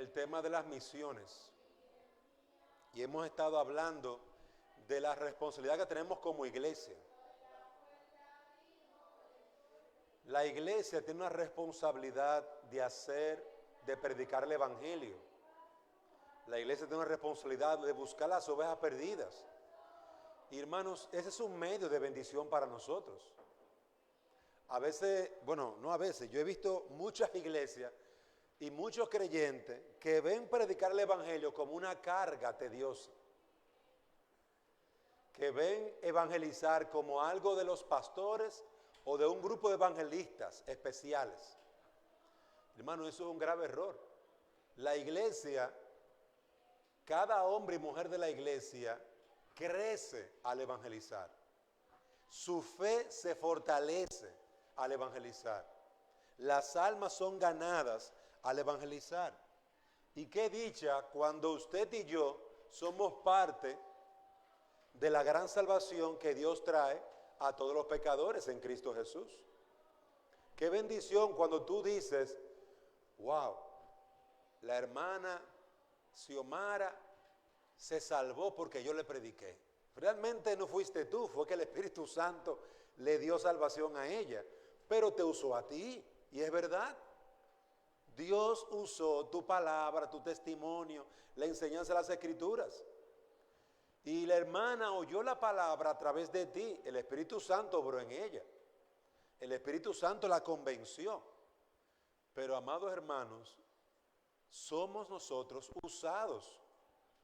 el tema de las misiones y hemos estado hablando de la responsabilidad que tenemos como iglesia. La iglesia tiene una responsabilidad de predicar el evangelio. La iglesia tiene una responsabilidad de buscar las ovejas perdidas. Y hermanos, ese es un medio de bendición para nosotros. A veces, bueno, no a veces, yo he visto muchas iglesias y muchos creyentes que ven predicar el evangelio como una carga tediosa, que ven evangelizar como algo de los pastores o de un grupo de evangelistas especiales. Hermano, eso es un grave error. La iglesia, cada hombre y mujer de la iglesia crece al evangelizar. Su fe se fortalece al evangelizar. Las almas son ganadas al evangelizar. Y qué dicha cuando usted y yo somos parte de la gran salvación que Dios trae a todos los pecadores en Cristo Jesús. Qué bendición cuando tú dices, wow, la hermana Xiomara se salvó porque yo le prediqué. Realmente no fuiste tú, fue que el Espíritu Santo le dio salvación a ella, pero te usó a ti, y es verdad. Dios usó tu palabra, tu testimonio, la enseñanza de las Escrituras. Y la hermana oyó la palabra a través de ti, el Espíritu Santo obró en ella. El Espíritu Santo la convenció. Pero, amados hermanos, somos nosotros usados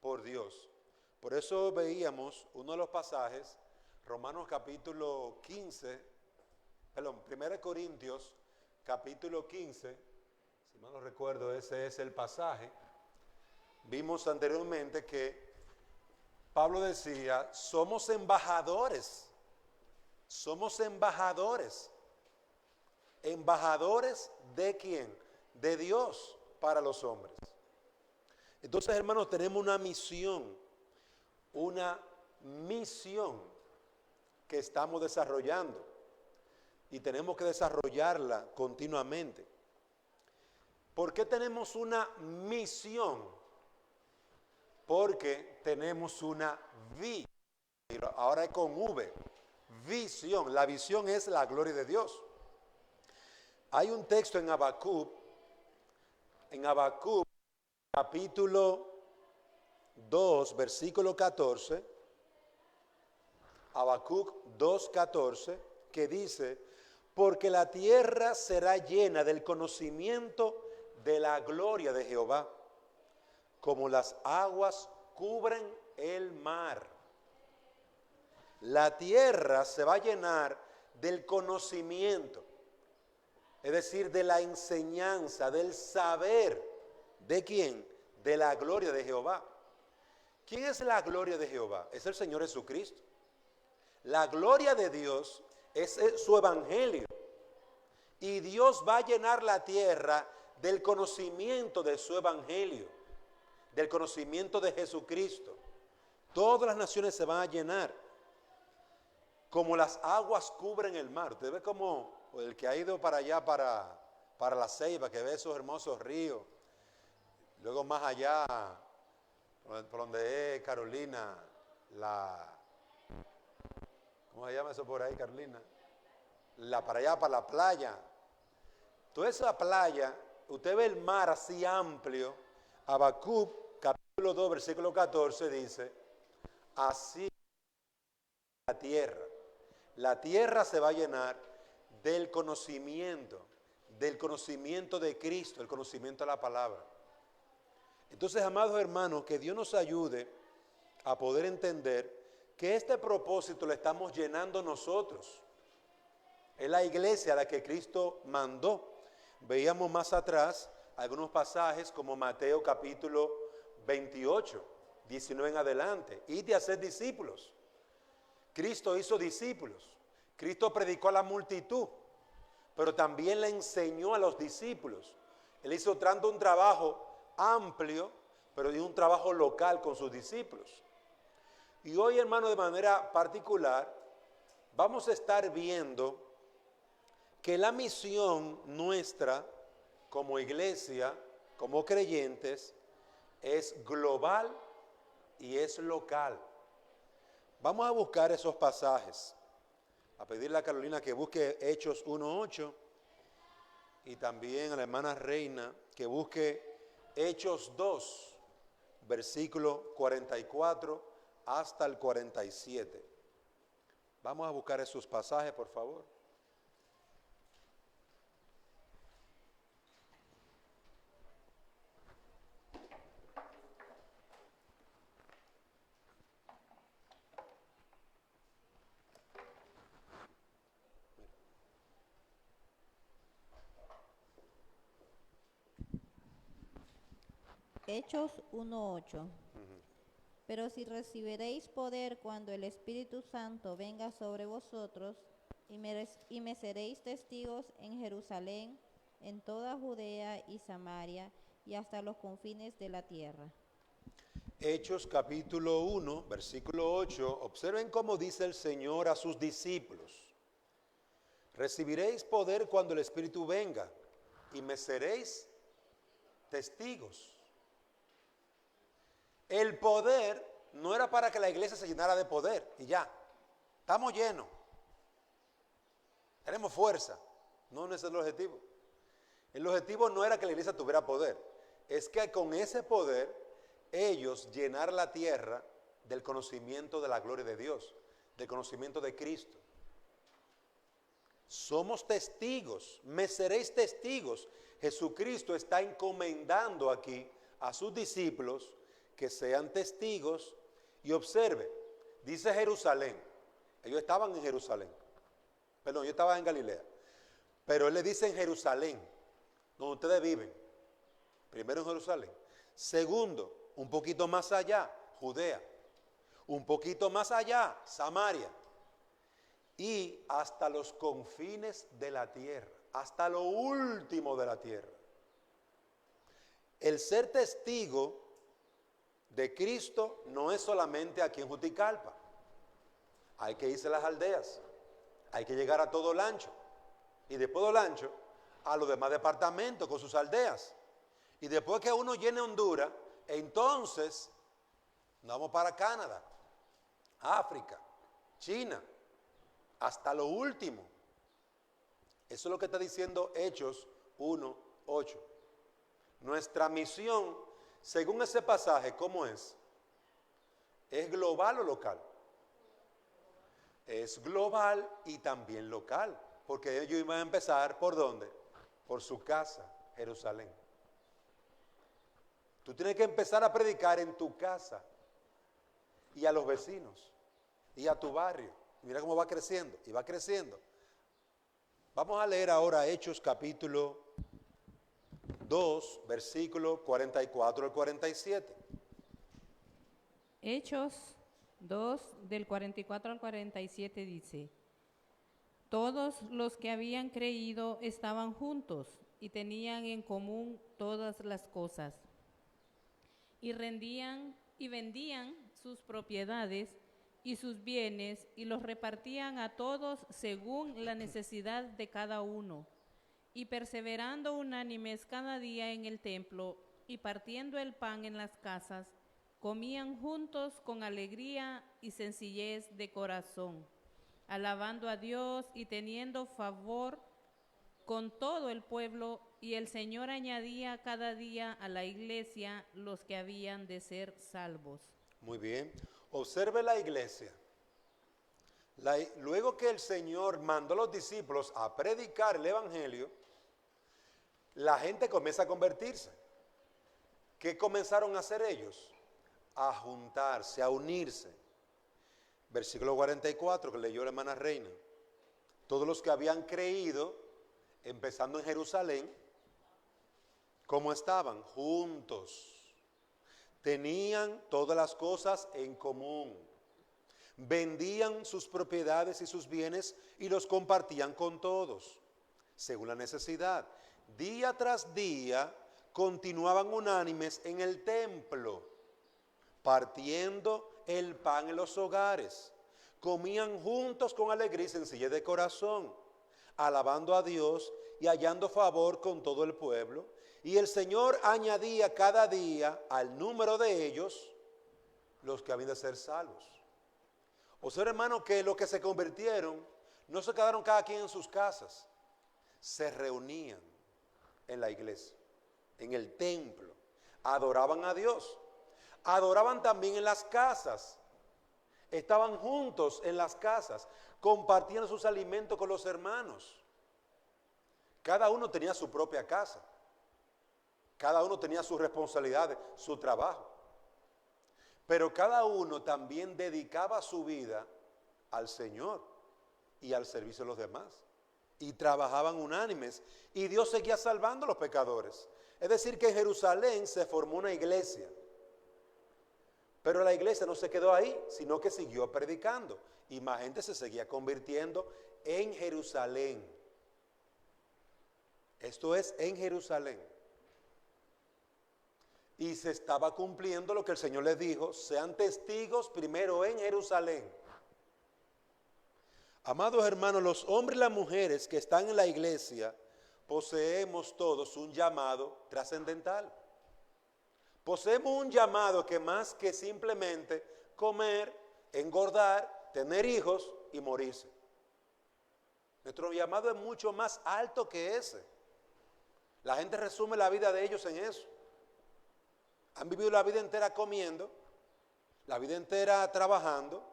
por Dios. Por eso veíamos uno de los pasajes, Romanos capítulo 15, perdón, 1 Corintios capítulo 15, si mal no recuerdo, ese es el pasaje. Vimos anteriormente que Pablo decía, somos embajadores. ¿Embajadores de quién? De Dios para los hombres. Entonces, hermanos, tenemos una misión que estamos desarrollando y tenemos que desarrollarla continuamente. ¿Por qué tenemos una misión? Porque tenemos una visión, ahora es con V, visión. La visión es la gloria de Dios. Hay un texto en Habacuc capítulo 2, versículo 14, Habacuc 2:14, que dice, porque la tierra será llena del conocimiento de la gloria de Jehová, como las aguas cubren el mar. La tierra se va a llenar del conocimiento, es decir, de la enseñanza, del saber. ¿De quién? De la gloria de Jehová. ¿Quién es la gloria de Jehová? Es el Señor Jesucristo. La gloria de Dios es su evangelio. Y Dios va a llenar la tierra del conocimiento de su evangelio, del conocimiento de Jesucristo. Todas las naciones se van a llenar, como las aguas cubren el mar. Usted ve como el que ha ido para allá, para La Ceiba, que ve esos hermosos ríos. Luego más allá, por donde es Carolina, ¿cómo se llama eso por ahí, Carolina? Para allá, para la playa. Toda esa playa, usted ve el mar así amplio. Habacuc, capítulo 2, versículo 14, dice, así la tierra se va a llenar del conocimiento de Cristo, el conocimiento de la palabra. Entonces, amados hermanos, que Dios nos ayude a poder entender que este propósito lo estamos llenando nosotros. Es la iglesia a la que Cristo mandó. Veíamos más atrás algunos pasajes como Mateo capítulo 28, 19 en adelante. Id a hacer discípulos. Cristo hizo discípulos. Cristo predicó a la multitud, pero también le enseñó a los discípulos. Él hizo tanto un trabajo amplio, pero de un trabajo local con sus discípulos. Y hoy, hermano, de manera particular, vamos a estar viendo que la misión nuestra como iglesia como creyentes es global y es local. Vamos a buscar esos pasajes. A pedirle a Carolina que busque Hechos 1:8 y también a la hermana Reina que busque Hechos 2, versículo 44 hasta el 47. Vamos a buscar esos pasajes, por favor. Hechos 1:8. Pero si recibiréis poder cuando el Espíritu Santo venga sobre vosotros, y me seréis testigos en Jerusalén, en toda Judea y Samaria, y hasta los confines de la tierra. Hechos capítulo 1, versículo 8. Observen cómo dice el Señor a sus discípulos. Recibiréis poder cuando el Espíritu venga, y me seréis testigos. El poder no era para que la iglesia se llenara de poder y ya, estamos llenos, tenemos fuerza. No, ese es el objetivo. El objetivo no era que la iglesia tuviera poder, es que con ese poder ellos llenar la tierra del conocimiento de la gloria de Dios, del conocimiento de Cristo. Somos testigos, me seréis testigos. Jesucristo está encomendando aquí a sus discípulos que sean testigos. Y observe, dice Jerusalén, ellos estaban en Jerusalén, perdón, yo estaba en Galilea, pero él le dice en Jerusalén, donde ustedes viven, primero en Jerusalén, segundo, un poquito más allá, Judea, un poquito más allá, Samaria, y hasta los confines de la tierra, hasta lo último de la tierra. El ser testigo de Cristo no es solamente aquí en Juticalpa. Hay que irse a las aldeas, hay que llegar a todo Olancho, y después de Olancho a los demás departamentos con sus aldeas, y después que uno llene Honduras, entonces nos vamos para Canadá, África, China, hasta lo último. Eso es lo que está diciendo Hechos 1:8. Nuestra misión, según ese pasaje, ¿cómo es? ¿Es global o local? Es global y también local, porque ellos iban a empezar ¿por dónde? Por su casa, Jerusalén. Tú tienes que empezar a predicar en tu casa y a los vecinos y a tu barrio. Mira cómo va creciendo y va creciendo. Vamos a leer ahora Hechos capítulo 2, versículo 44 al 47. Hechos 2, del 44 al 47 dice: Todos los que habían creído estaban juntos y tenían en común todas las cosas, y rendían y vendían sus propiedades y sus bienes y los repartían a todos según la necesidad de cada uno, y perseverando unánimes cada día en el templo y partiendo el pan en las casas, comían juntos con alegría y sencillez de corazón, alabando a Dios y teniendo favor con todo el pueblo, y el Señor añadía cada día a la iglesia los que habían de ser salvos. Muy bien. Observe la iglesia. Luego que el Señor mandó a los discípulos a predicar el evangelio, la gente comienza a convertirse. ¿Qué comenzaron a hacer ellos? A juntarse, a unirse. Versículo 44 que leyó la hermana Reina. Todos los que habían creído, empezando en Jerusalén, ¿cómo estaban? Juntos. Tenían todas las cosas en común. Vendían sus propiedades y sus bienes y los compartían con todos, según la necesidad. Día tras día continuaban unánimes en el templo, partiendo el pan en los hogares. Comían juntos con alegría y sencillez de corazón, alabando a Dios y hallando favor con todo el pueblo. Y el Señor añadía cada día al número de ellos los que habían de ser salvos. O sea, hermano, que los que se convirtieron no se quedaron cada quien en sus casas, se reunían en la iglesia, en el templo, adoraban a Dios, adoraban también en las casas, estaban juntos en las casas, compartían sus alimentos con los hermanos. Cada uno tenía su propia casa, cada uno tenía sus responsabilidades, su trabajo, pero cada uno también dedicaba su vida al Señor y al servicio de los demás, y trabajaban unánimes, y Dios seguía salvando a los pecadores. Es decir, que en Jerusalén se formó una iglesia, pero la iglesia no se quedó ahí, sino que siguió predicando, y más gente se seguía convirtiendo en Jerusalén. Esto es en Jerusalén. Y se estaba cumpliendo lo que el Señor les dijo: sean testigos primero en Jerusalén. Amados hermanos, los hombres y las mujeres que están en la iglesia poseemos todos un llamado trascendental. Poseemos un llamado que más que simplemente comer, engordar, tener hijos y morirse. Nuestro llamado es mucho más alto que ese. La gente resume la vida de ellos en eso. Han vivido la vida entera comiendo, la vida entera trabajando,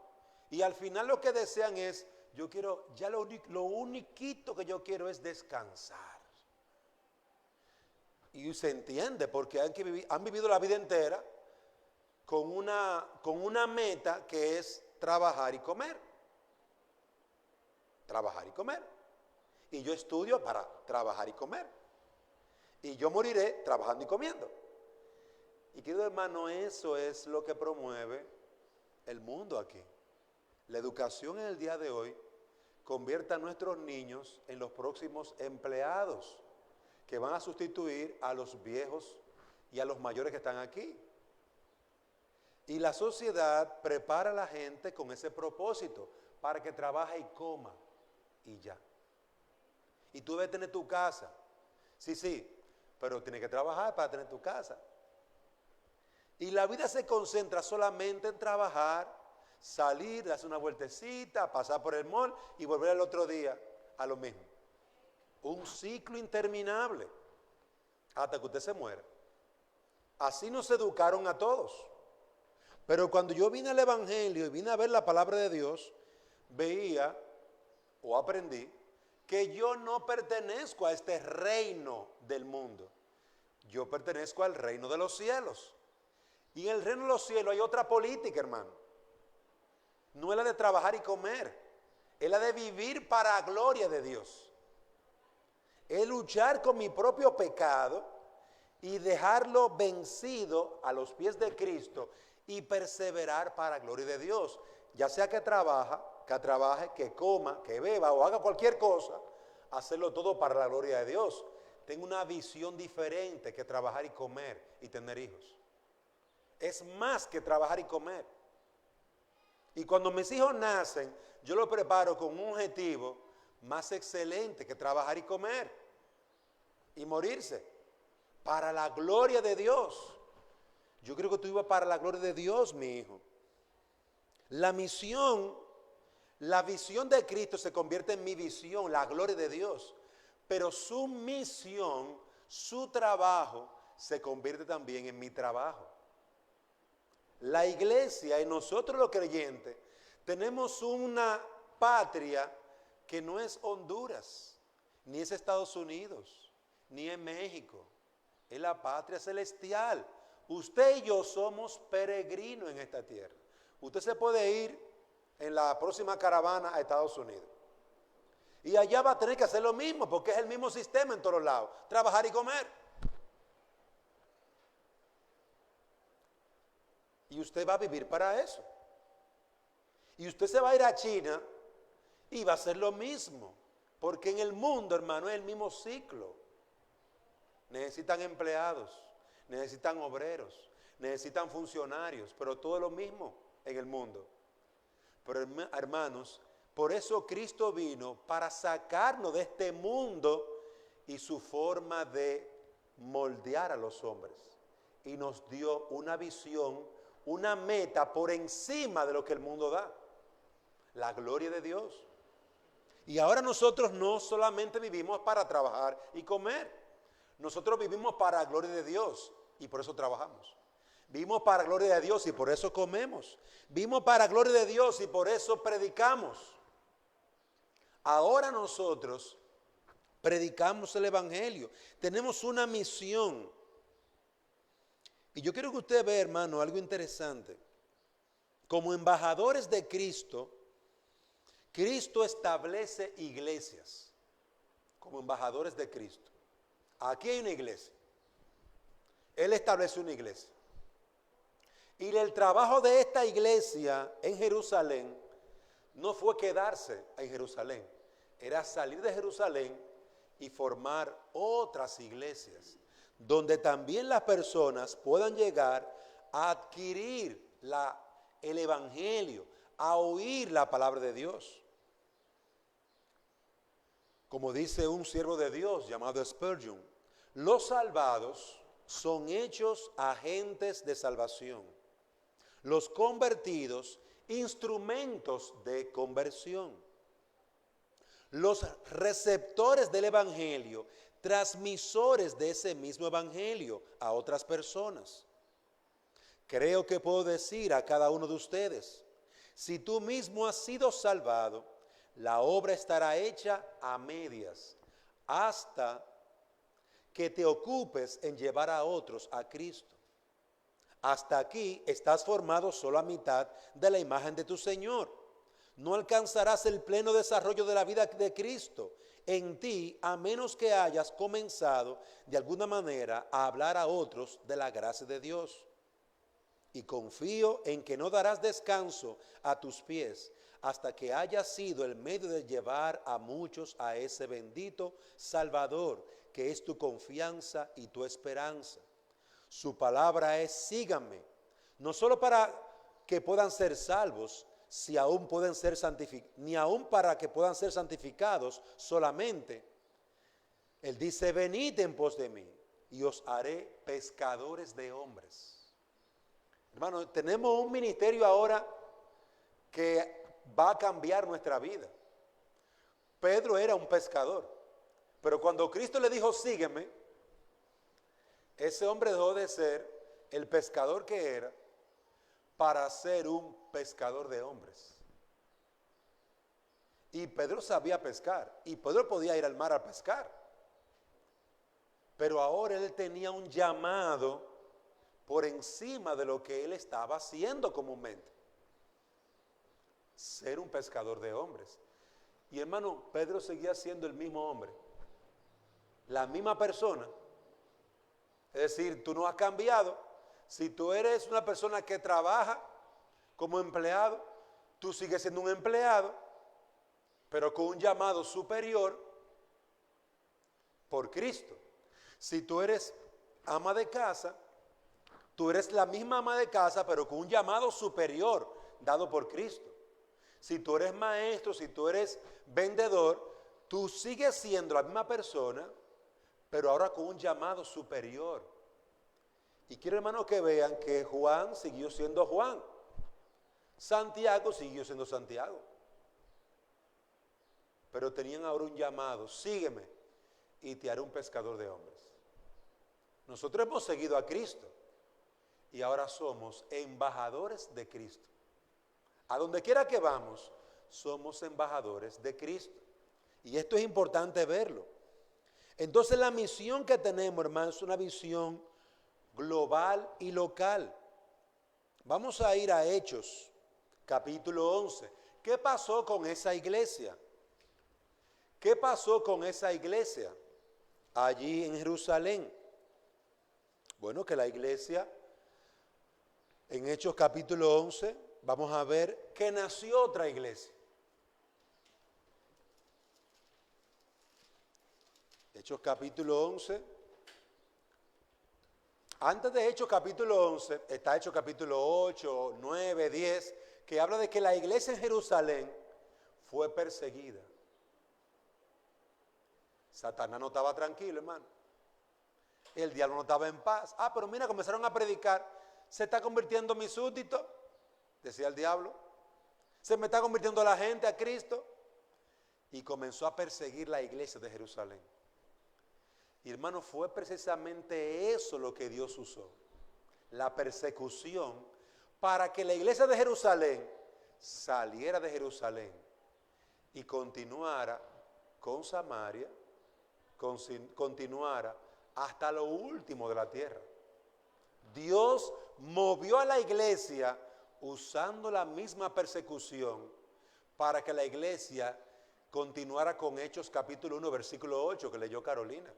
y al final lo que desean es: yo quiero, ya lo único que yo quiero es descansar. Y se entiende, porque han vivido la vida entera con una meta que es trabajar y comer. Trabajar y comer. Y yo estudio para trabajar y comer. Y yo moriré trabajando y comiendo. Y querido hermano, eso es lo que promueve el mundo aquí. La educación en el día de hoy convierte a nuestros niños en los próximos empleados que van a sustituir a los viejos y a los mayores que están aquí. Y la sociedad prepara a la gente con ese propósito, para que trabaje y coma y ya. Y tú debes tener tu casa. Sí, pero tienes que trabajar para tener tu casa. Y la vida se concentra solamente en trabajar, salir, darse una vueltecita, pasar por el mall y volver al otro día a lo mismo. Un ciclo interminable hasta que usted se muera. Así nos educaron a todos. Pero cuando yo vine al Evangelio y vine a ver la palabra de Dios, veía o aprendí que yo no pertenezco a este reino del mundo. Yo pertenezco al reino de los cielos. Y en el reino de los cielos hay otra política, hermano. No es la de trabajar y comer, es la de vivir para la gloria de Dios. Es luchar con mi propio pecado y dejarlo vencido a los pies de Cristo y perseverar para la gloria de Dios. Ya sea que trabaje, que coma, que beba o haga cualquier cosa, hacerlo todo para la gloria de Dios. Tengo una visión diferente que trabajar y comer y tener hijos. Es más que trabajar y comer. Y cuando mis hijos nacen, yo los preparo con un objetivo más excelente que trabajar y comer y morirse. Para la gloria de Dios. Yo creo que tú ibas para la gloria de Dios, mi hijo. La visión de Cristo se convierte en mi visión, la gloria de Dios. Pero su misión, su trabajo, se convierte también en mi trabajo. La iglesia y nosotros los creyentes tenemos una patria que no es Honduras, ni es Estados Unidos, ni es México. Es la patria celestial. Usted y yo somos peregrinos en esta tierra. Usted se puede ir en la próxima caravana a Estados Unidos. Y allá va a tener que hacer lo mismo, porque es el mismo sistema en todos lados. Trabajar y comer. Y usted va a vivir para eso. Y usted se va a ir a China y va a hacer lo mismo. Porque en el mundo, hermano, es el mismo ciclo. Necesitan empleados, necesitan obreros, necesitan funcionarios, pero todo lo mismo en el mundo. Pero hermanos, por eso Cristo vino para sacarnos de este mundo y su forma de moldear a los hombres y nos dio una visión, una meta por encima de lo que el mundo da, la gloria de Dios. Y ahora nosotros no solamente vivimos para trabajar y comer, nosotros vivimos para la gloria de Dios y por eso trabajamos. Vivimos para la gloria de Dios y por eso comemos. Vivimos para la gloria de Dios y por eso predicamos. Ahora nosotros predicamos el Evangelio. Tenemos una misión. Y yo quiero que usted vea, hermano, algo interesante. Como embajadores de Cristo, Cristo establece iglesias. Como embajadores de Cristo. Aquí hay una iglesia. Él establece una iglesia. Y el trabajo de esta iglesia en Jerusalén no fue quedarse en Jerusalén. Era salir de Jerusalén y formar otras iglesias, donde también las personas puedan llegar a adquirir el Evangelio, a oír la palabra de Dios. Como dice un siervo de Dios llamado Spurgeon, los salvados son hechos agentes de salvación, los convertidos instrumentos de conversión, los receptores del Evangelio, transmisores de ese mismo Evangelio a otras personas. Creo que puedo decir a cada uno de ustedes, si tú mismo has sido salvado, la obra estará hecha a medias, hasta que te ocupes en llevar a otros a Cristo. Hasta aquí estás formado solo a mitad de la imagen de tu Señor. No alcanzarás el pleno desarrollo de la vida de Cristo en ti, a menos que hayas comenzado de alguna manera a hablar a otros de la gracia de Dios. Y confío en que no darás descanso a tus pies hasta que hayas sido el medio de llevar a muchos a ese bendito Salvador, que es tu confianza y tu esperanza. Su palabra es: síganme, no solo para que puedan ser salvos, si aún pueden ser ni aún para que puedan ser santificados solamente. Él dice: venid en pos de mí y os haré pescadores de hombres. Hermano, tenemos un ministerio ahora que va a cambiar nuestra vida. Pedro era un pescador, pero cuando Cristo le dijo: sígueme, ese hombre dejó de ser el pescador que era para ser un pescador de hombres. Y Pedro sabía pescar, y Pedro podía ir al mar a pescar. Pero ahora él tenía un llamado por encima de lo que él estaba haciendo comúnmente: ser un pescador de hombres. Y hermano, Pedro seguía siendo el mismo hombre, la misma persona. Es decir, tú no has cambiado. Si tú eres una persona que trabaja como empleado, tú sigues siendo un empleado, pero con un llamado superior por Cristo. Si tú eres ama de casa, tú eres la misma ama de casa, pero con un llamado superior dado por Cristo. Si tú eres maestro, si tú eres vendedor, tú sigues siendo la misma persona, pero ahora con un llamado superior. Y quiero, hermanos, que vean que Juan siguió siendo Juan. Santiago siguió siendo Santiago. Pero tenían ahora un llamado: sígueme y te haré un pescador de hombres. Nosotros hemos seguido a Cristo y ahora somos embajadores de Cristo. A donde quiera que vamos, somos embajadores de Cristo. Y esto es importante verlo. Entonces la misión que tenemos, hermanos, es una visión global y local. Vamos a ir a Hechos, capítulo 11. ¿Qué pasó con esa iglesia? ¿Qué pasó con esa iglesia allí en Jerusalén? Bueno, que la iglesia, en Hechos capítulo 11, vamos a ver que nació otra iglesia. Hechos capítulo 11. Antes de Hechos capítulo 11, está Hechos capítulo 8, 9, 10, que habla de que la iglesia en Jerusalén fue perseguida. Satanás no estaba tranquilo, hermano. El diablo no estaba en paz. Pero mira, comenzaron a predicar. Se está convirtiendo mi súbdito, decía el diablo. Se me está convirtiendo la gente a Cristo. Y comenzó a perseguir la iglesia de Jerusalén. Y hermano, fue precisamente eso lo que Dios usó. La persecución para que la iglesia de Jerusalén saliera de Jerusalén y continuara con Samaria, continuara hasta lo último de la tierra. Dios movió a la iglesia usando la misma persecución para que la iglesia continuara con Hechos capítulo 1, versículo 8 que leyó Carolina.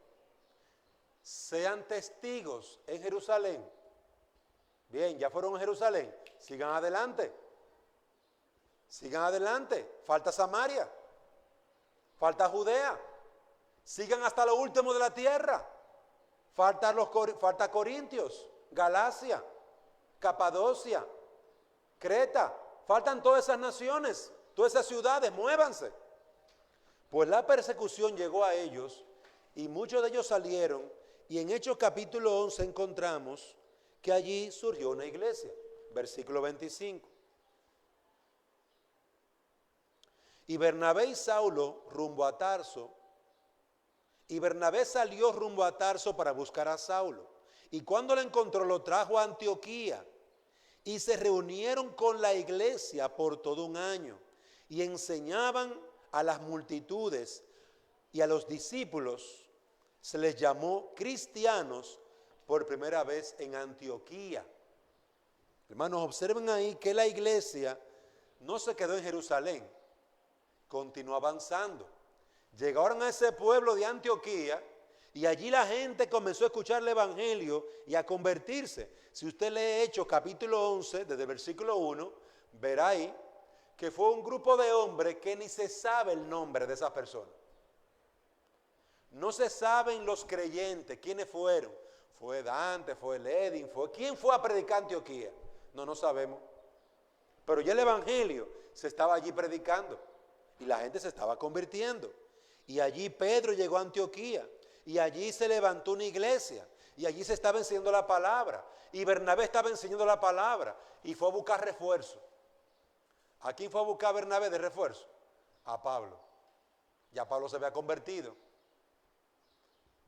Sean testigos en Jerusalén. Bien, ya fueron a Jerusalén. Sigan adelante. Sigan adelante. Falta Samaria. Falta Judea. Sigan hasta lo último de la tierra. Falta Corintios, Galacia, Capadocia, Creta. Faltan todas esas naciones, todas esas ciudades. Muévanse. Pues la persecución llegó a ellos y muchos de ellos salieron. Y en Hechos capítulo 11 encontramos que allí surgió una iglesia. Versículo 25. Y Bernabé y Saulo rumbo a Tarso. Y Bernabé salió rumbo a Tarso para buscar a Saulo. Y cuando lo encontró, lo trajo a Antioquía. Y se reunieron con la iglesia por todo un año. Y enseñaban a las multitudes y a los discípulos. Se les llamó cristianos por primera vez en Antioquía. Hermanos, observen ahí que la iglesia no se quedó en Jerusalén, continuó avanzando. Llegaron a ese pueblo de Antioquía y allí la gente comenzó a escuchar el evangelio y a convertirse. Si usted lee Hechos capítulo 11, desde el versículo 1, verá ahí que fue un grupo de hombres que ni se sabe el nombre de esas personas. No se saben los creyentes, quiénes fueron. Fue Dante, fue Ledin, ¿quién fue a predicar a Antioquía? No sabemos. Pero ya el evangelio se estaba allí predicando y la gente se estaba convirtiendo. Y allí Pedro llegó a Antioquía y allí se levantó una iglesia y allí se estaba enseñando la palabra. Y Bernabé estaba enseñando la palabra y fue a buscar refuerzo. ¿A quién fue a buscar Bernabé de refuerzo? A Pablo. Ya Pablo se había convertido.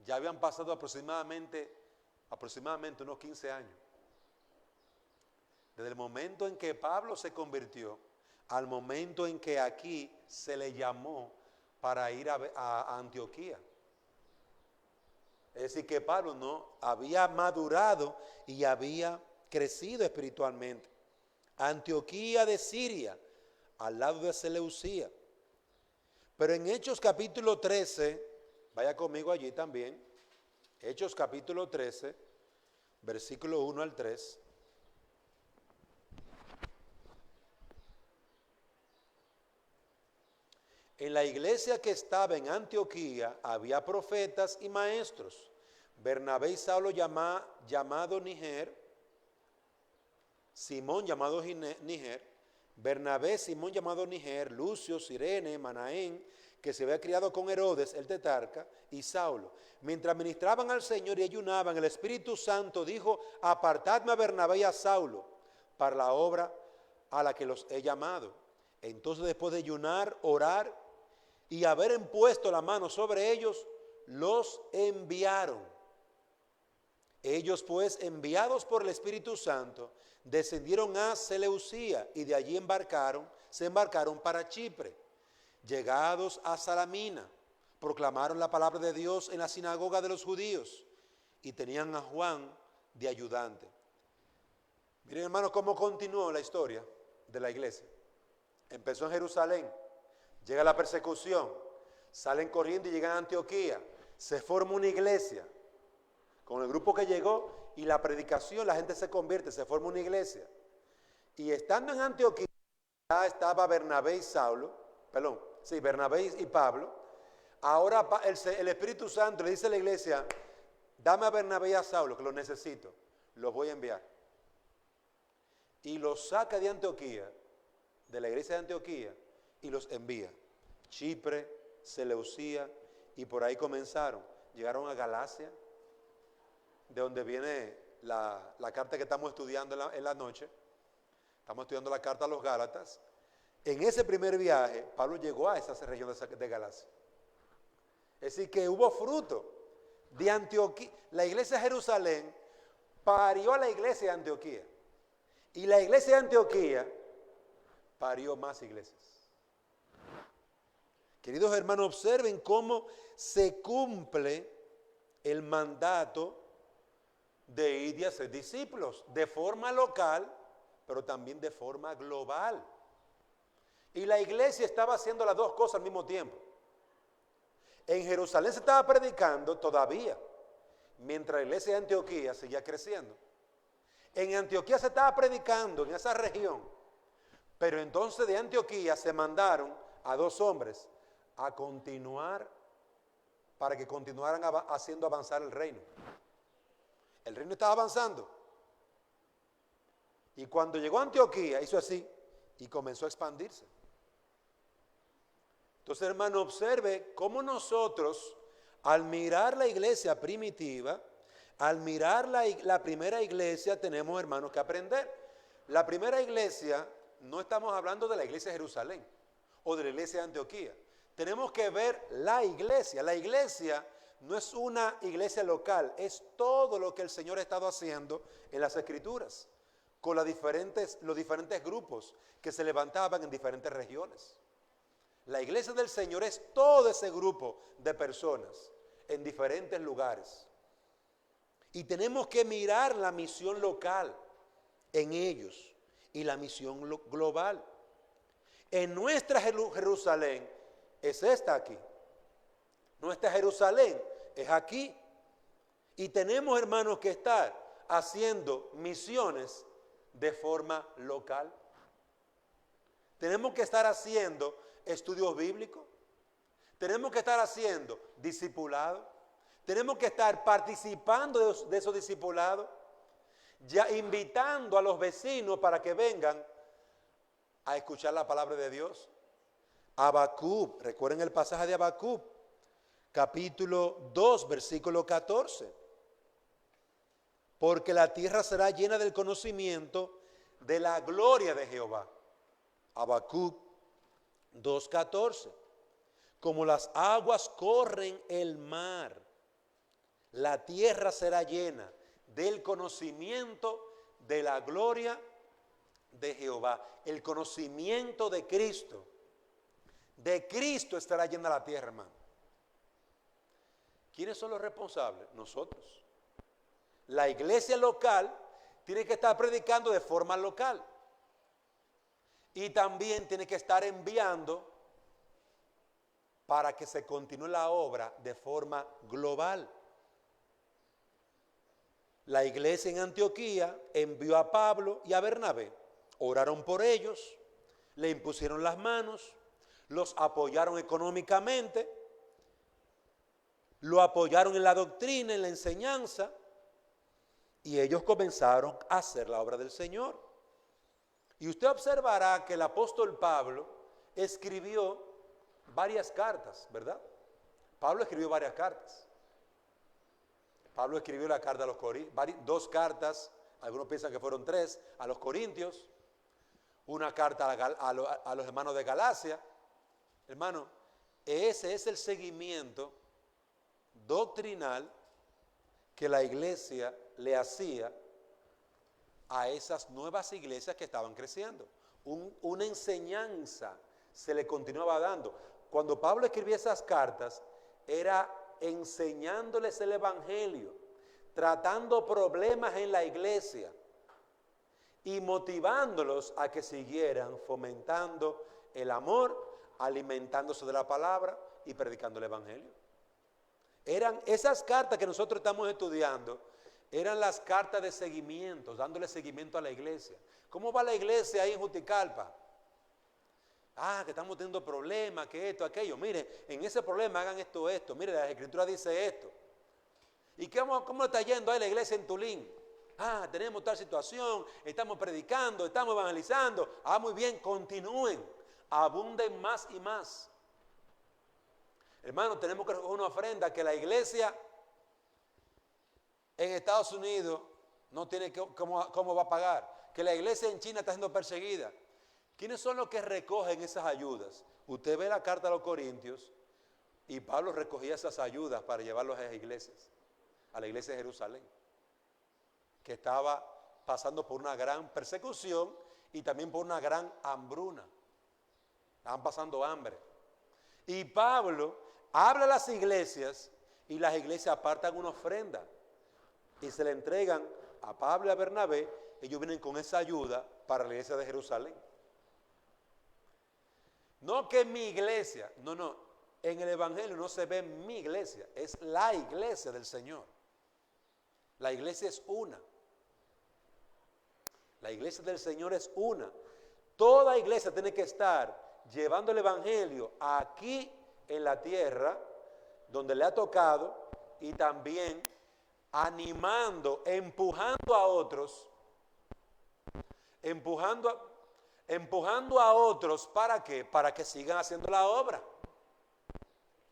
Ya habían pasado aproximadamente unos 15 años. Desde el momento en que Pablo se convirtió al momento en que aquí se le llamó para ir a Antioquía. Es decir, que Pablo no había madurado y había crecido espiritualmente. Antioquía de Siria, al lado de Seleucía. Pero en Hechos capítulo 13, vaya conmigo allí también. Hechos capítulo 13, versículo 1 al 3. En la iglesia que estaba en Antioquía había profetas y maestros. Bernabé y Saulo llamado Niger, Simón llamado Niger, Bernabé, Simón llamado Niger, Lucio, Sirene, Manaén, que se había criado con Herodes, el tetrarca, y Saulo. Mientras ministraban al Señor y ayunaban, el Espíritu Santo dijo: apartadme a Bernabé y a Saulo para la obra a la que los he llamado. Entonces, después de ayunar, orar y haber impuesto la mano sobre ellos, los enviaron. Ellos pues, enviados por el Espíritu Santo, descendieron a Seleucía y de allí se embarcaron para Chipre. Llegados a Salamina, proclamaron la palabra de Dios en la sinagoga de los judíos y tenían a Juan de ayudante. Miren, hermanos, cómo continuó la historia de la iglesia. Empezó en Jerusalén, llega la persecución, salen corriendo y llegan a Antioquía, se forma una iglesia. Con el grupo que llegó y la predicación, la gente se convierte, se forma una iglesia. Y estando en Antioquía, ya estaba Bernabé y Pablo. Ahora el Espíritu Santo le dice a la iglesia: dame a Bernabé y a Saulo, que los necesito, los voy a enviar. Y los saca de Antioquía, de la iglesia de Antioquía, y los envía. Chipre, Seleucía, y por ahí comenzaron. Llegaron a Galacia, de donde viene la carta que estamos estudiando en la noche. Estamos estudiando la carta a los Gálatas. En ese primer viaje, Pablo llegó a esa región de Galacia. Es decir, que hubo fruto de Antioquía. La iglesia de Jerusalén parió a la iglesia de Antioquía. Y la iglesia de Antioquía parió más iglesias. Queridos hermanos, observen cómo se cumple el mandato de ir y hacer discípulos, de forma local, pero también de forma global. Y la iglesia estaba haciendo las dos cosas al mismo tiempo. En Jerusalén se estaba predicando todavía, mientras la iglesia de Antioquía seguía creciendo. En Antioquía se estaba predicando en esa región, pero entonces de Antioquía se mandaron a 2 hombres a continuar, para que continuaran haciendo avanzar el reino. El reino estaba avanzando. Y cuando llegó a Antioquía, hizo así y comenzó a expandirse. Entonces, hermano, observe cómo nosotros, al mirar la iglesia primitiva, al mirar la primera iglesia, tenemos, hermanos, que aprender. La primera iglesia, no estamos hablando de la iglesia de Jerusalén o de la iglesia de Antioquía. Tenemos que ver la iglesia. La iglesia no es una iglesia local, es todo lo que el Señor ha estado haciendo en las Escrituras, con los diferentes grupos que se levantaban en diferentes regiones. La iglesia del Señor es todo ese grupo de personas en diferentes lugares. Y tenemos que mirar la misión local en ellos y la misión global. En nuestra Jerusalén es esta aquí. Nuestra Jerusalén es aquí. Y tenemos, hermanos, que estar haciendo misiones de forma local. Tenemos que estar haciendo estudios bíblicos. Tenemos que estar haciendo discipulado. Tenemos que estar participando de esos discipulados, ya invitando a los vecinos para que vengan a escuchar la palabra de Dios. Habacuc, recuerden el pasaje de Habacuc, capítulo 2, versículo 14. Porque la tierra será llena del conocimiento de la gloria de Jehová. Habacuc 2:14. Como las aguas corren el mar, la tierra será llena del conocimiento de la gloria de Jehová. El conocimiento de Cristo. De Cristo estará llena la tierra, hermano. ¿Quiénes son los responsables? Nosotros. La iglesia local tiene que estar predicando de forma local. Y también tiene que estar enviando para que se continúe la obra de forma global. La iglesia en Antioquía envió a Pablo y a Bernabé. Oraron por ellos, le impusieron las manos, los apoyaron económicamente, lo apoyaron en la doctrina, en la enseñanza, y ellos comenzaron a hacer la obra del Señor. Y usted observará que el apóstol Pablo escribió varias cartas, ¿verdad? Pablo escribió varias cartas. Pablo escribió la carta a los Corintios, 2 cartas, algunos piensan que fueron 3, a los Corintios, una carta a los hermanos de Galacia. Hermano, ese es el seguimiento doctrinal que la iglesia le hacía a esas nuevas iglesias que estaban creciendo. Una enseñanza se le continuaba dando. Cuando Pablo escribía esas cartas, era enseñándoles el evangelio, tratando problemas en la iglesia y motivándolos a que siguieran fomentando el amor, alimentándose de la palabra y predicando el evangelio. Eran esas cartas que nosotros estamos estudiando, eran las cartas de seguimiento, dándole seguimiento a la iglesia. ¿Cómo va la iglesia ahí en Juticalpa? Que estamos teniendo problemas, que esto, aquello. Mire, en ese problema hagan esto. Mire, la Escritura dice esto. ¿Y cómo está yendo ahí la iglesia en Tulín? Tenemos tal situación, estamos predicando, estamos evangelizando. Muy bien, continúen, abunden más y más. Hermano, tenemos que recoger una ofrenda que la iglesia en Estados Unidos no tiene cómo va a pagar, que la iglesia en China está siendo perseguida. ¿Quiénes son los que recogen esas ayudas? Usted ve la carta a los Corintios y Pablo recogía esas ayudas para llevarlos a las iglesias, a la iglesia de Jerusalén, que estaba pasando por una gran persecución y también por una gran hambruna. Estaban pasando hambre. Y Pablo habla a las iglesias y las iglesias apartan una ofrenda y se le entregan a Pablo y a Bernabé. Ellos vienen con esa ayuda para la iglesia de Jerusalén. No que mi iglesia, no, en el evangelio no se ve mi iglesia, es la iglesia del Señor. La iglesia es una. La iglesia del Señor es una. Toda iglesia tiene que estar llevando el evangelio aquí en la tierra, donde le ha tocado, y también animando, empujando a otros, empujando a otros, ¿para qué? Para que sigan haciendo la obra.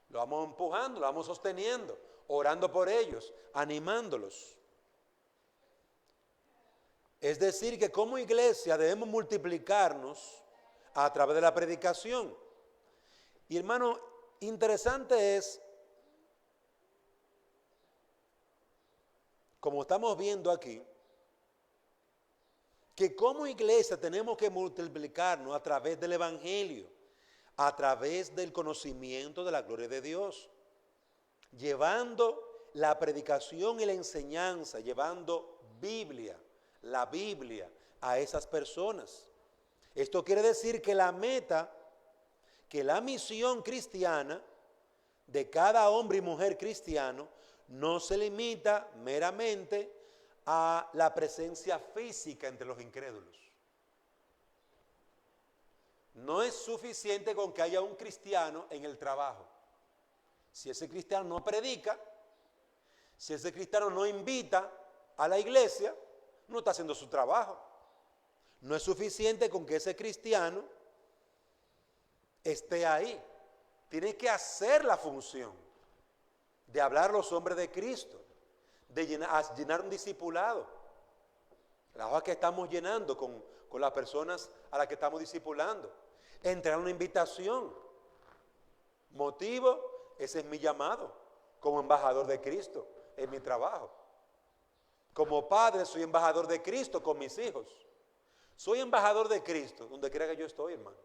Lo vamos empujando, lo vamos sosteniendo, orando por ellos, animándolos. Es decir, que como iglesia debemos multiplicarnos a través de la predicación. Y hermano, interesante es, como estamos viendo aquí, que como iglesia tenemos que multiplicarnos a través del evangelio, a través del conocimiento de la gloria de Dios, llevando la predicación y la enseñanza, llevando la Biblia a esas personas. Esto quiere decir que la meta, que la misión cristiana de cada hombre y mujer cristiano no se limita meramente a la presencia física entre los incrédulos. No es suficiente con que haya un cristiano en el trabajo. Si ese cristiano no predica, si ese cristiano no invita a la iglesia, no está haciendo su trabajo. No es suficiente con que ese cristiano esté ahí. Tiene que hacer la función de hablar a los hombres de Cristo, de llenar un discipulado. La hoja que estamos llenando con las personas a las que estamos discipulando. Entregar una invitación. Motivo, ese es mi llamado como embajador de Cristo en mi trabajo. Como padre soy embajador de Cristo con mis hijos. Soy embajador de Cristo donde quiera que yo estoy, hermano.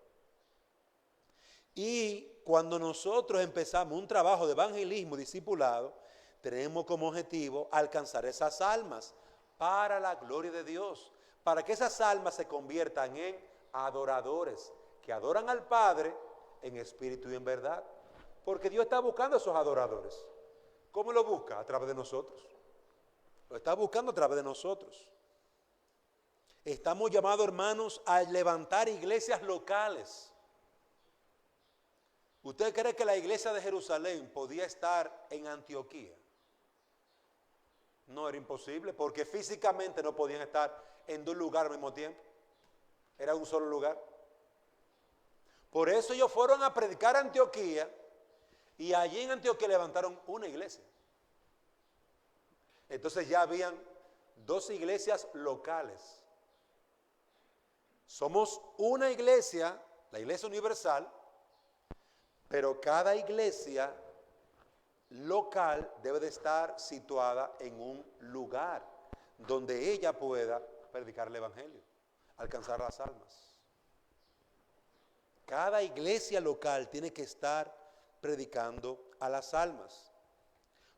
Y cuando nosotros empezamos un trabajo de evangelismo discipulado, tenemos como objetivo alcanzar esas almas para la gloria de Dios, para que esas almas se conviertan en adoradores, que adoran al Padre en espíritu y en verdad. Porque Dios está buscando a esos adoradores. ¿Cómo lo busca? A través de nosotros. Lo está buscando a través de nosotros. Estamos llamados, hermanos, a levantar iglesias locales. ¿Usted cree que la iglesia de Jerusalén podía estar en Antioquía? No, era imposible, porque físicamente no podían estar en dos lugares al mismo tiempo. Era un solo lugar. Por eso ellos fueron a predicar a Antioquía, y allí en Antioquía levantaron una iglesia. Entonces ya habían dos iglesias locales. Somos una iglesia, la iglesia universal, pero cada iglesia local debe de estar situada en un lugar donde ella pueda predicar el evangelio, alcanzar las almas. Cada iglesia local tiene que estar predicando a las almas.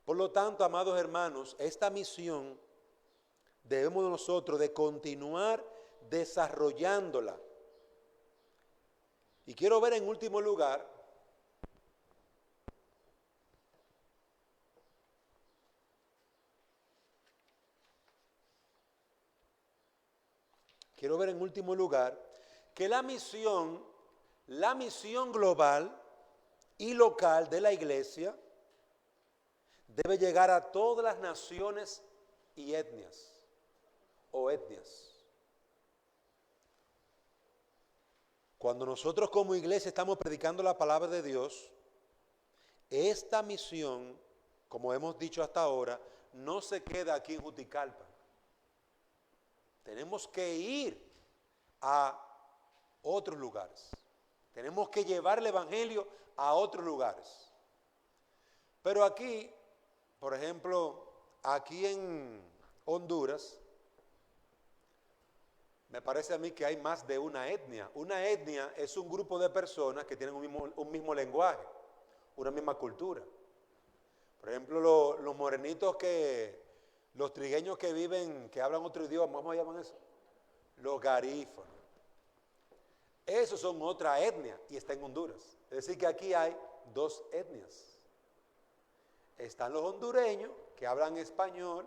Por lo tanto, amados hermanos, esta misión debemos nosotros de continuar desarrollándola. Y quiero ver en último lugar que la misión global y local de la iglesia debe llegar a todas las naciones y etnias. Cuando nosotros como iglesia estamos predicando la palabra de Dios, esta misión, como hemos dicho hasta ahora, no se queda aquí en Juticalpa. Tenemos que ir a otros lugares. Tenemos que llevar el evangelio a otros lugares. Pero aquí, por ejemplo, aquí en Honduras, me parece a mí que hay más de una etnia. Una etnia es un grupo de personas que tienen un mismo lenguaje, una misma cultura. Por ejemplo, los morenitos los trigueños que viven, que hablan otro idioma, ¿cómo llaman eso? Los garífonos. Esos son otra etnia y está en Honduras. Es decir, que aquí hay dos etnias. Están los hondureños que hablan español,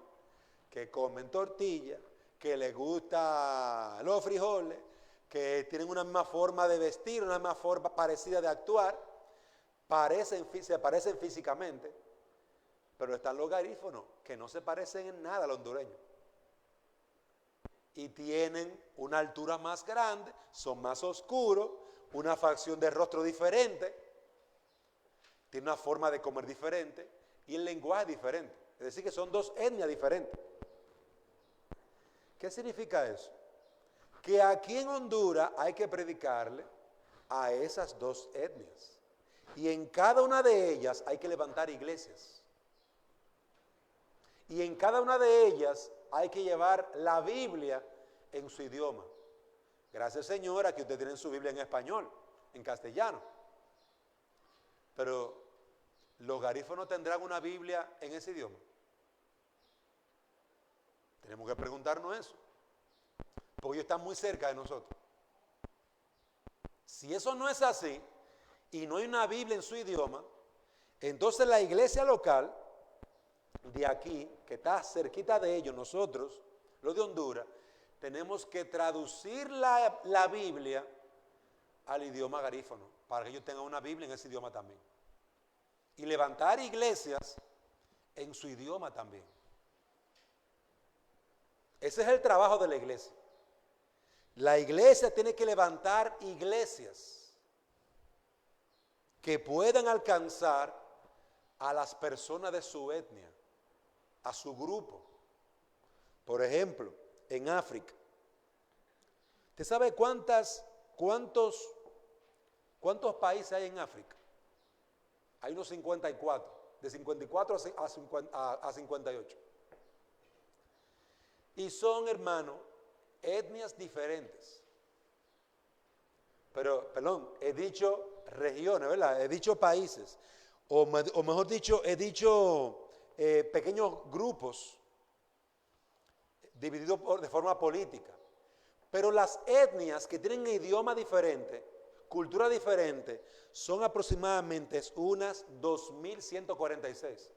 que comen tortilla, que les gusta los frijoles, que tienen una misma forma de vestir, una misma forma parecida de actuar, se parecen físicamente, pero están los garífonos que no se parecen en nada a los hondureños. Y tienen una altura más grande, son más oscuros, una facción de rostro diferente, tienen una forma de comer diferente y el lenguaje diferente. Es decir, que son dos etnias diferentes. ¿Qué significa eso? Que aquí en Honduras hay que predicarle a esas dos etnias. Y en cada una de ellas hay que levantar iglesias. Y en cada una de ellas hay que llevar la Biblia en su idioma. Gracias, señora, que ustedes tienen su Biblia en español, en castellano. Pero los garífonos tendrán una Biblia en ese idioma. Tenemos que preguntarnos eso, porque ellos están muy cerca de nosotros. Si eso no es así, y no hay una Biblia en su idioma, entonces la iglesia local de aquí, que está cerquita de ellos, nosotros, los de Honduras, tenemos que traducir la Biblia al idioma garífono, para que ellos tengan una Biblia en ese idioma también. Y levantar iglesias en su idioma también. Ese es el trabajo de la iglesia. La iglesia tiene que levantar iglesias que puedan alcanzar a las personas de su etnia, a su grupo. Por ejemplo, en África. ¿Usted sabe cuántos países hay en África? Hay unos 54, de 54 a 58. Y son, hermanos, etnias diferentes. Pero, perdón, he dicho regiones, ¿verdad? He dicho países. O mejor dicho, he dicho pequeños grupos divididos de forma política. Pero las etnias que tienen idioma diferente, cultura diferente, son aproximadamente unas 2.146.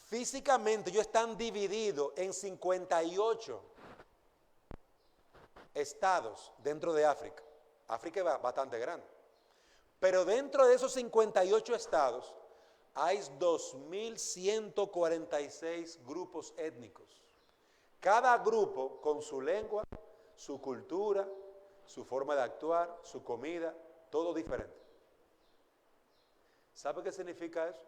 Físicamente ellos están divididos en 58 estados dentro de África. África es bastante grande. Pero dentro de esos 58 estados hay 2.146 grupos étnicos. Cada grupo con su lengua, su cultura, su forma de actuar, su comida, todo diferente. ¿Sabe qué significa eso?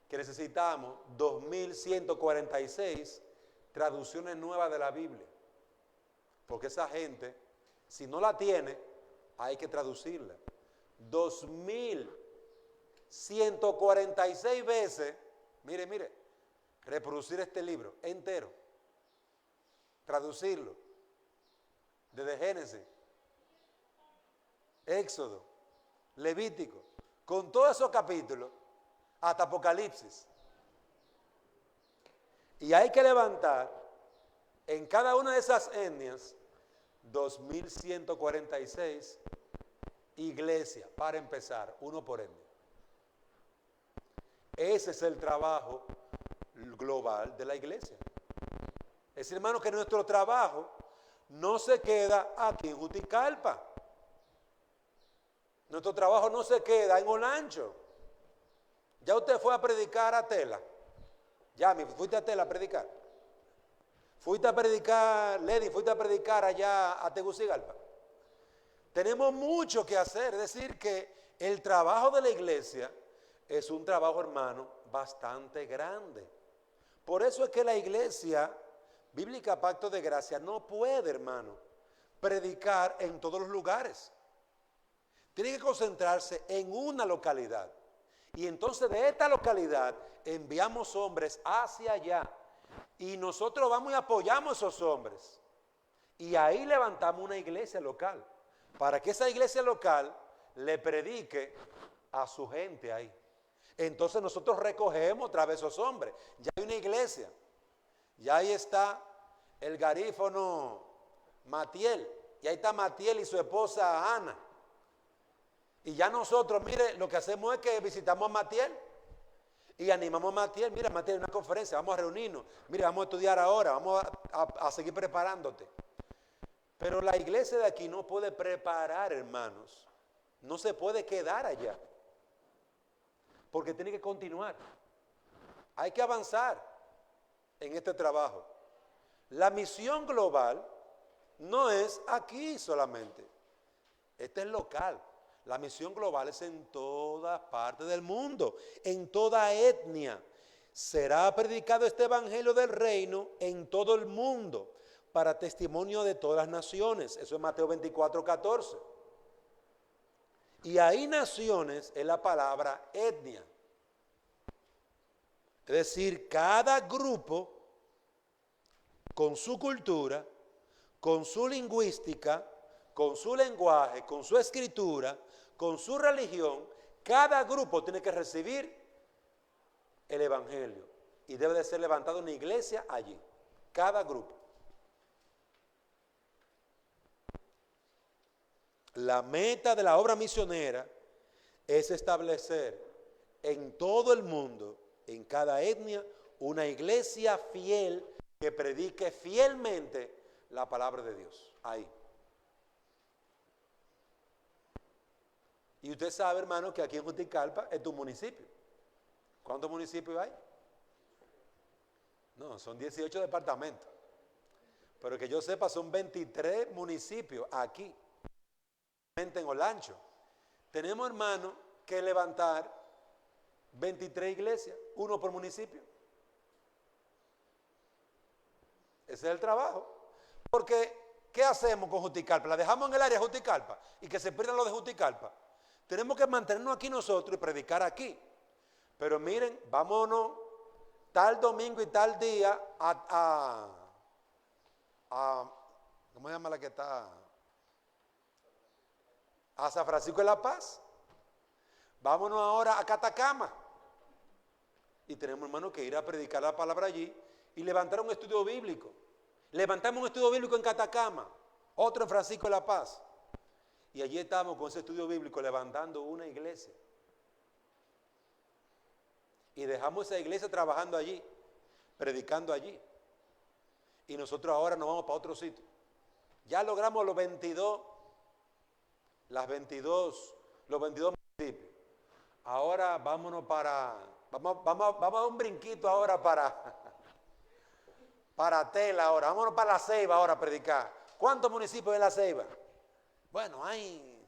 Que necesitamos 2.146 traducciones nuevas de la Biblia. Porque esa gente, si no la tiene, hay que traducirla. 2.146 veces, mire, reproducir este libro entero, traducirlo, desde Génesis, Éxodo, Levítico, con todos esos capítulos, hasta Apocalipsis. Y hay que levantar en cada una de esas etnias 2.146 iglesias, para empezar, uno por etnia. Ese es el trabajo global de la iglesia. Es decir, hermano, que nuestro trabajo no se queda aquí en Juticalpa. Nuestro trabajo no se queda en Olancho. Ya usted fue a predicar a Tela. Ya, fuiste a Tela a predicar. Fuiste a predicar, Lady, fuiste a predicar allá a Tegucigalpa. Tenemos mucho que hacer. Es decir, que el trabajo de la iglesia es un trabajo, hermano, bastante grande. Por eso es que la iglesia bíblica Pacto de Gracia no puede, hermano, predicar en todos los lugares. Tiene que concentrarse en una localidad. Y entonces de esta localidad enviamos hombres hacia allá. Y nosotros vamos y apoyamos a esos hombres. Y ahí levantamos una iglesia local. Para que esa iglesia local le predique a su gente ahí. Entonces nosotros recogemos otra vez esos hombres. Ya hay una iglesia. Ya ahí está el garífono Matiel. Y ahí está Matiel y su esposa Ana. Y ya nosotros, mire, lo que hacemos es que visitamos a Matiel. Y animamos a Matiel. Mira, Matiel, una conferencia, vamos a reunirnos. Mira, vamos a estudiar ahora, vamos a seguir preparándote. Pero la iglesia de aquí no puede preparar, hermanos. No se puede quedar allá. Porque tiene que continuar. Hay que avanzar en este trabajo. La misión global no es aquí solamente. Este es local. La misión global es en toda parte del mundo, en toda etnia. Será predicado este evangelio del reino en todo el mundo para testimonio de todas las naciones. Eso es Mateo 24:14. Y ahí naciones es la palabra etnia. Es decir, cada grupo con su cultura, con su lingüística, con su lenguaje, con su escritura, con su religión, cada grupo tiene que recibir el evangelio. Y debe de ser levantada una iglesia allí. Cada grupo. La meta de la obra misionera es establecer en todo el mundo, en cada etnia, una iglesia fiel que predique fielmente la palabra de Dios. Ahí. Y usted sabe, hermano, que aquí en Juticalpa es tu municipio. ¿Cuántos municipios hay? No, son 18 departamentos. Pero que yo sepa, son 23 municipios aquí. En Olancho. Tenemos, hermano, que levantar 23 iglesias, uno por municipio. Ese es el trabajo. Porque, ¿qué hacemos con Juticalpa? ¿La dejamos en el área de Juticalpa y que se pierdan los de Juticalpa? Tenemos que mantenernos aquí nosotros y predicar aquí. Pero miren, vámonos tal domingo y tal día ¿cómo se llama la que está? A San Francisco de la Paz. Vámonos ahora a Catacama. Y tenemos, hermano, que ir a predicar la palabra allí y levantar un estudio bíblico. Levantamos un estudio bíblico en Catacama, otro en Francisco de la Paz. Y allí estamos con ese estudio bíblico levantando una iglesia. Y dejamos esa iglesia trabajando allí, predicando allí. Y nosotros ahora nos vamos para otro sitio. Ya logramos los 22 municipios. Ahora vámonos vamos a dar un brinquito ahora para Tela ahora. Vámonos para La Ceiba ahora a predicar. ¿Cuántos municipios hay en La Ceiba? Bueno, hay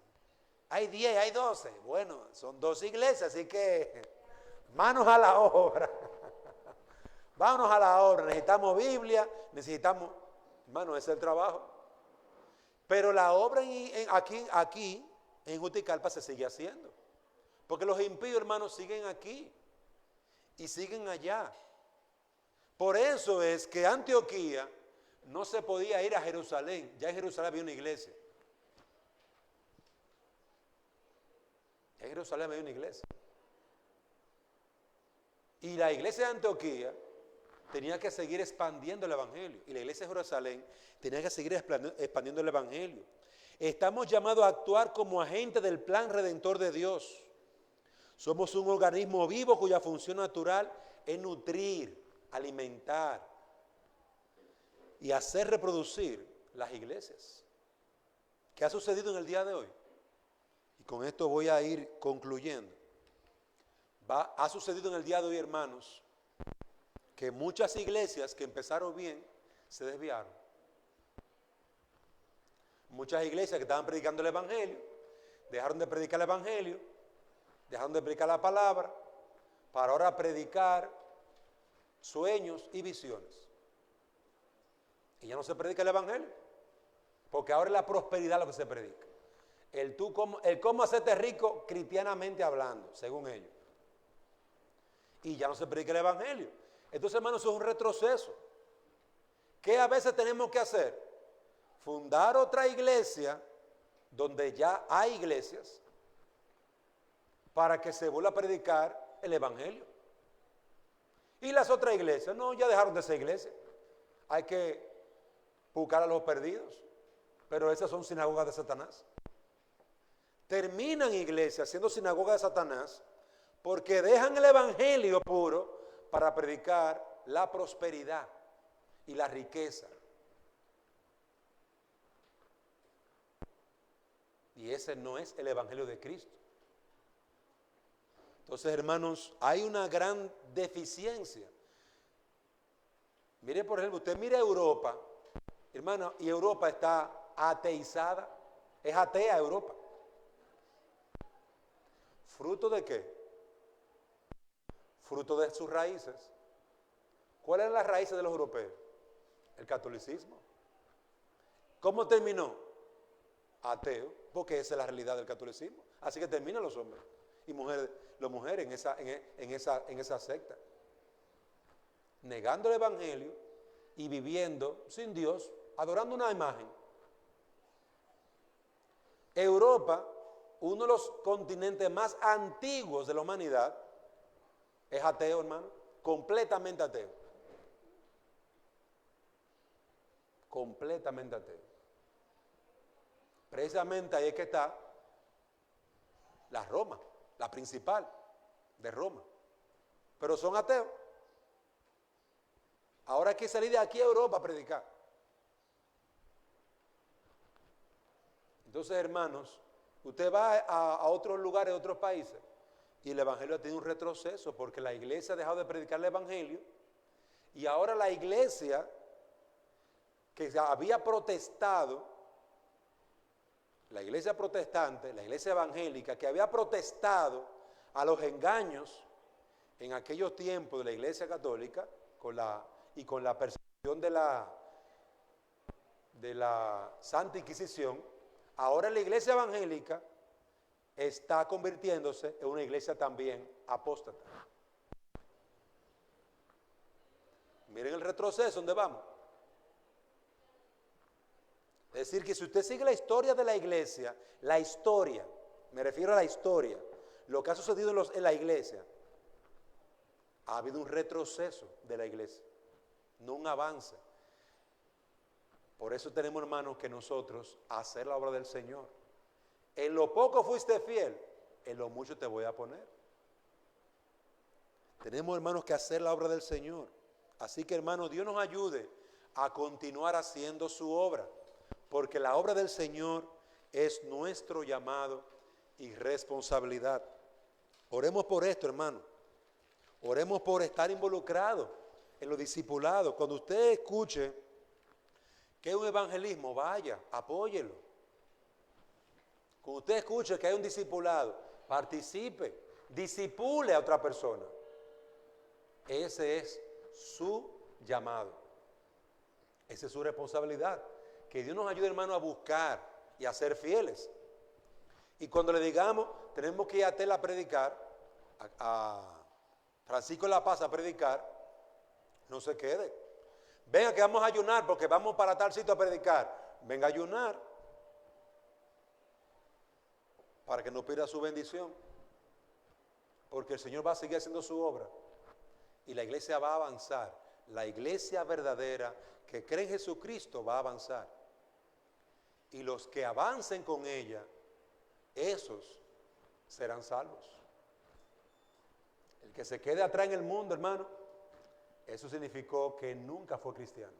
10, hay 12. Bueno, son 2 iglesias, así que manos a la obra. Vámonos a la obra. Necesitamos Biblia, necesitamos, hermano, ese es el trabajo. Pero la obra aquí en Juticalpa se sigue haciendo. Porque los impíos, hermanos, siguen aquí y siguen allá. Por eso es que Antioquía no se podía ir a Jerusalén. Ya en Jerusalén había una iglesia. En Jerusalén había una iglesia. Y la iglesia de Antioquía tenía que seguir expandiendo el evangelio. Y la iglesia de Jerusalén tenía que seguir expandiendo el evangelio. Estamos llamados a actuar como agentes del plan redentor de Dios. Somos un organismo vivo cuya función natural es nutrir, alimentar y hacer reproducir las iglesias. ¿Qué ha sucedido en el día de hoy? Y con esto voy a ir concluyendo. Ha sucedido en el día de hoy, hermanos, que muchas iglesias que empezaron bien se desviaron. Muchas iglesias que estaban predicando el evangelio dejaron de predicar el evangelio, dejaron de predicar la palabra para ahora predicar sueños y visiones. Y ya no se predica el evangelio, porque ahora es la prosperidad lo que se predica. El cómo hacerte rico cristianamente hablando, según ellos. Y ya no se predica el evangelio. Entonces, hermanos, eso es un retroceso. ¿Qué a veces tenemos que hacer? Fundar otra iglesia donde ya hay iglesias para que se vuelva a predicar el evangelio. Y las otras iglesias, no, ya dejaron de ser iglesias. Hay que buscar a los perdidos. Pero esas son sinagogas de Satanás. Terminan iglesias siendo sinagogas de Satanás porque dejan el evangelio puro para predicar la prosperidad y la riqueza. Y ese no es el evangelio de Cristo. Entonces, hermanos, hay una gran deficiencia. Mire, por ejemplo, usted mira Europa, hermano, y Europa está ateizada, es atea Europa. ¿Fruto de qué? Fruto de sus raíces. ¿Cuáles eran las raíces de los europeos? El catolicismo. ¿Cómo terminó? Ateo, porque esa es la realidad del catolicismo. Así que terminan los hombres y mujeres, las mujeres en esa secta, negando el evangelio y viviendo sin Dios, adorando una imagen. Europa, uno de los continentes más antiguos de la humanidad, es ateo, hermano, completamente ateo. Completamente ateo. Precisamente ahí es que está la Roma, la principal de Roma. Pero son ateos. Ahora hay que salir de aquí a Europa a predicar. Entonces, hermanos, usted va a otros lugares, a otros países, y el evangelio ha tenido un retroceso porque la iglesia ha dejado de predicar el evangelio y ahora la iglesia que había protestado, la iglesia protestante, la iglesia evangélica que había protestado a los engaños en aquellos tiempos de la iglesia católica con la persecución de la Santa Inquisición, ahora la iglesia evangélica está convirtiéndose en una iglesia también apóstata. Miren el retroceso, ¿dónde vamos? Es decir, que si usted sigue la historia de la iglesia, me refiero a la historia, lo que ha sucedido en la iglesia, ha habido un retroceso de la iglesia, no un avance. Por eso tenemos, hermanos, que nosotros hacer la obra del Señor. En lo poco fuiste fiel, en lo mucho te voy a poner. Tenemos, hermanos, que hacer la obra del Señor. Así que, hermanos, Dios nos ayude a continuar haciendo su obra, porque la obra del Señor es nuestro llamado y responsabilidad. Oremos por esto, hermano. Oremos por estar involucrados en los discipulados. Cuando usted escuche que hay un evangelismo, vaya, apóyelo. Cuando usted escuche que hay un discipulado, participe, disipule a otra persona. Ese es su llamado. Esa es su responsabilidad. Que Dios nos ayude, hermano, a buscar y a ser fieles. Y cuando le digamos, tenemos que ir a Tela a predicar, a Francisco de la Paz a predicar, no se quede. Venga que vamos a ayunar porque vamos para tal sitio a predicar. Venga a ayunar para que no pierda su bendición. Porque el Señor va a seguir haciendo su obra y la iglesia va a avanzar. La iglesia verdadera que cree en Jesucristo va a avanzar. Y los que avancen con ella, esos serán salvos. El que se quede atrás en el mundo, hermano, eso significó que nunca fue cristiano.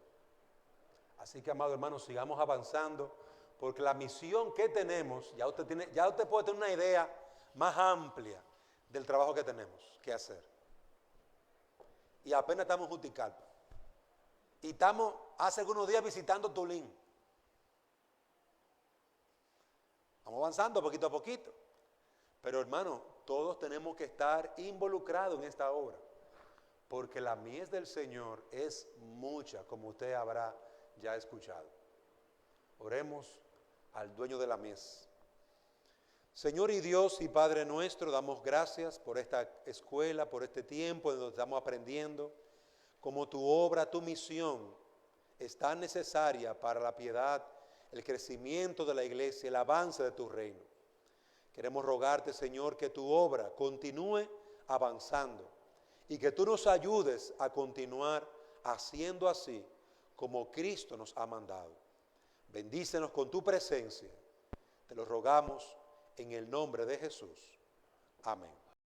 Así que, amado hermano, sigamos avanzando, porque la misión que tenemos, ya usted puede tener una idea más amplia del trabajo que tenemos que hacer. Y apenas estamos en Juticalpa. Y estamos hace algunos días visitando Tulín. Vamos avanzando poquito a poquito. Pero, hermano, todos tenemos que estar involucrados en esta obra, porque la mies del Señor es mucha, como usted habrá ya escuchado. Oremos al dueño de la mies. Señor y Dios y Padre nuestro, damos gracias por esta escuela, por este tiempo en donde estamos aprendiendo cómo tu obra, tu misión es tan necesaria para la piedad, el crecimiento de la iglesia, el avance de tu reino. Queremos rogarte, Señor, que tu obra continúe avanzando y que tú nos ayudes a continuar haciendo así como Cristo nos ha mandado. Bendícenos con tu presencia. Te lo rogamos en el nombre de Jesús. Amén.